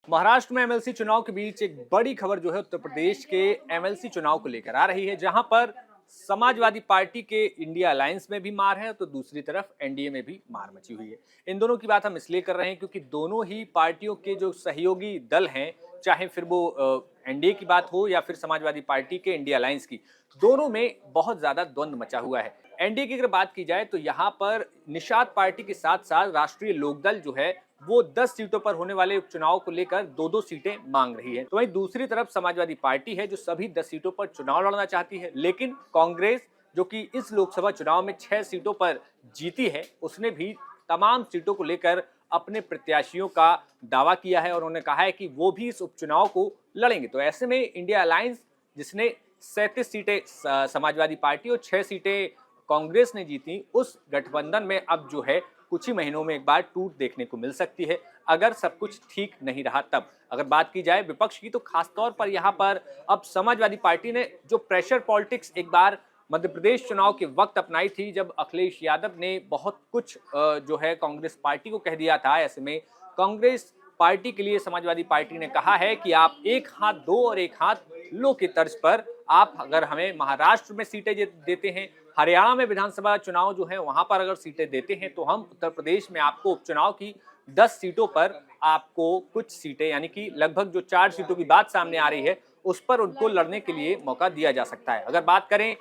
महाराष्ट्र में एमएलसी चुनाव के बीच एक बड़ी खबर जो है उत्तर प्रदेश के एमएलसी चुनाव को लेकर आ रही है, जहां पर समाजवादी पार्टी के इंडिया अलायंस में भी मार है तो दूसरी तरफ एनडीए में भी मार मची हुई है। इन दोनों की बात हम इसलिए कर रहे हैं क्योंकि दोनों ही पार्टियों के जो सहयोगी दल हैं, चाहे फिर वो एनडीए की बात हो या फिर समाजवादी पार्टी के इंडिया अलायंस की, दोनों में बहुत ज्यादा द्वंद्व मचा हुआ है। एनडीए की अगर बात की जाए तो यहाँ पर निषाद पार्टी के साथ साथ राष्ट्रीय लोकदल जो है वो 10 सीटों पर होने वाले उपचुनाव को लेकर दो सीटें मांग रही है। तो वहीं दूसरी तरफ समाजवादी पार्टी है जो सभी 10 सीटों पर चुनाव लड़ना चाहती है, लेकिन कांग्रेस जो कि इस लोकसभा चुनाव में 6 सीटों पर जीती है, उसने भी तमाम सीटों को लेकर अपने प्रत्याशियों का दावा किया है और उन्होंने कहा है कि वो भी इस उपचुनाव को लड़ेंगे। तो ऐसे में इंडिया अलायंस जिसने 37 सीटें समाजवादी पार्टी और 6 सीटें कांग्रेस ने जीती, उस गठबंधन में अब जो है कुछ ही महीनों में एक बार टूट देखने को मिल सकती है, अगर सब कुछ ठीक नहीं रहा तब। अगर बात की जाए विपक्ष की तो खासतौर पर यहाँ पर अब समाजवादी पार्टी ने जो प्रेशर पॉलिटिक्स एक बार मध्य प्रदेश चुनाव के वक्त अपनाई थी, जब अखिलेश यादव ने बहुत कुछ जो है कांग्रेस पार्टी को कह दिया था, ऐसे में कांग्रेस पार्टी के लिए समाजवादी पार्टी ने कहा है कि आप एक हाथ दो और एक हाथ लो की तर्ज पर आप अगर हमें महाराष्ट्र में सीटें देते हैं, हरियाणा में विधानसभा चुनाव जो है वहां पर अगर सीटें देते हैं, तो हम उत्तर प्रदेश में आपको उपचुनाव की 10 सीटों पर आपको कुछ सीटें यानी कि लगभग जो 4 सीटों की बात सामने आ रही है उस पर उनको लड़ने के लिए मौका दिया जा सकता है। अगर बात करें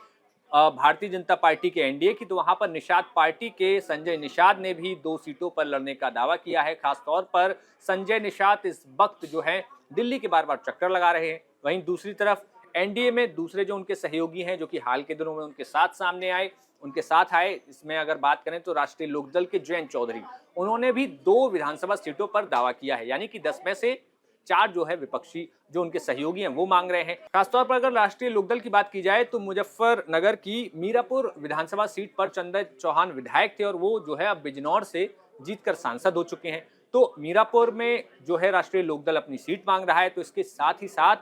भारतीय जनता पार्टी के एनडीए की, तो वहां पर निषाद पार्टी के संजय निषाद ने भी 2 सीटों पर लड़ने का दावा किया है। खासतौर पर संजय निषाद इस वक्त जो है दिल्ली के बार बार चक्कर लगा रहे हैं। वहीं दूसरी तरफ एनडीए में दूसरे जो उनके सहयोगी हैं, जो कि हाल के दिनों में उनके साथ आए, इसमें अगर बात करें तो राष्ट्रीय लोकदल के जयंत चौधरी, उन्होंने भी 2 विधानसभा सीटों पर दावा किया है, यानी कि 10 में से 4 जो है विपक्षी जो उनके सहयोगी हैं वो मांग रहे हैं। खासतौर पर अगर राष्ट्रीय लोकदल की बात की जाए तो मुजफ्फरनगर की मीरापुर विधानसभा सीट पर चंदन चौहान विधायक थे और वो जो है अब बिजनौर से जीतकर सांसद हो चुके हैं। तो मीरापुर में जो है राष्ट्रीय लोकदल अपनी सीट मांग रहा है, तो इसके साथ ही साथ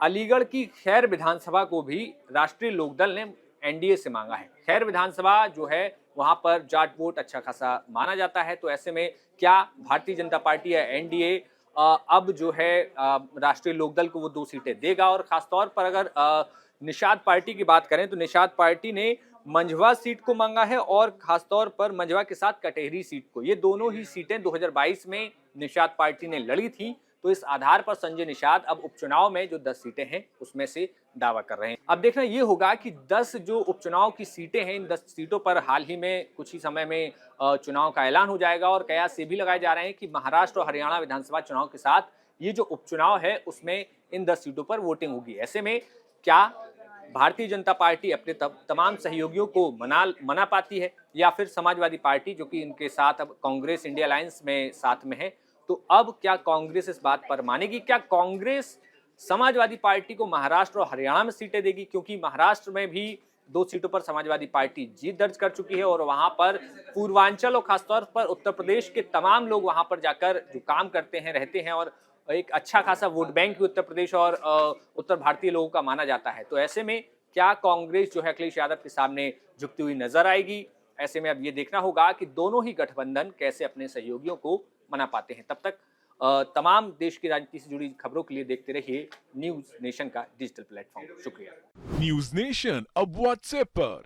अलीगढ़ की खैर विधानसभा को भी राष्ट्रीय लोकदल ने एनडीए से मांगा है। खैर विधानसभा जो है वहां पर जाट वोट अच्छा खासा माना जाता है, तो ऐसे में क्या भारतीय जनता पार्टी या एनडीए अब जो है राष्ट्रीय लोकदल को वो 2 सीटें देगा? और खासतौर पर अगर निषाद पार्टी की बात करें तो निषाद पार्टी ने मंझवा सीट को मांगा है और खासतौर पर मंझवा के साथ कटेहरी सीट को। ये दोनों ही सीटें 2022 में निषाद पार्टी ने लड़ी थी, तो इस आधार पर संजय निषाद अब उपचुनाव में जो 10 सीटें हैं उसमें से दावा कर रहे हैं। अब देखना ये होगा कि 10 जो उपचुनाव की सीटें हैं, इन 10 सीटों पर हाल ही में कुछ ही समय में चुनाव का ऐलान हो जाएगा और कयास ये भी लगाए जा रहे हैं कि महाराष्ट्र और हरियाणा विधानसभा चुनाव के साथ ये जो उपचुनाव है उसमें इन 10 सीटों पर वोटिंग होगी। ऐसे में क्या भारतीय जनता पार्टी अपने तमाम सहयोगियों को मना पाती है, या फिर समाजवादी पार्टी जो कि इनके साथ अब कांग्रेस इंडिया अलायंस में साथ में है, तो अब क्या कांग्रेस इस बात पर मानेगी? क्या कांग्रेस समाजवादी पार्टी को महाराष्ट्र और हरियाणा में सीटें देगी? क्योंकि महाराष्ट्र में भी 2 सीटों पर समाजवादी पार्टी जीत दर्ज कर चुकी है और वहां पर पूर्वांचल और खासतौर पर उत्तर प्रदेश के तमाम लोग वहां पर जाकर जो काम करते हैं, रहते हैं और एक अच्छा खासा वोट बैंक भी उत्तर प्रदेश और उत्तर भारतीय लोगों का माना जाता है। तो ऐसे में क्या कांग्रेस जो है अखिलेश यादव के सामने झुकती हुई नजर आएगी? ऐसे में अब ये देखना होगा कि दोनों ही गठबंधन कैसे अपने सहयोगियों को मना पाते हैं। तब तक तमाम देश की राजनीति से जुड़ी खबरों के लिए देखते रहिए न्यूज नेशन का डिजिटल प्लेटफॉर्म। शुक्रिया। न्यूज नेशन अब व्हाट्सएप पर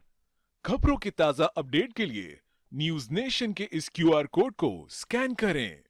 खबरों के ताजा अपडेट के लिए न्यूज नेशन के इस क्यूआर कोड को स्कैन करें।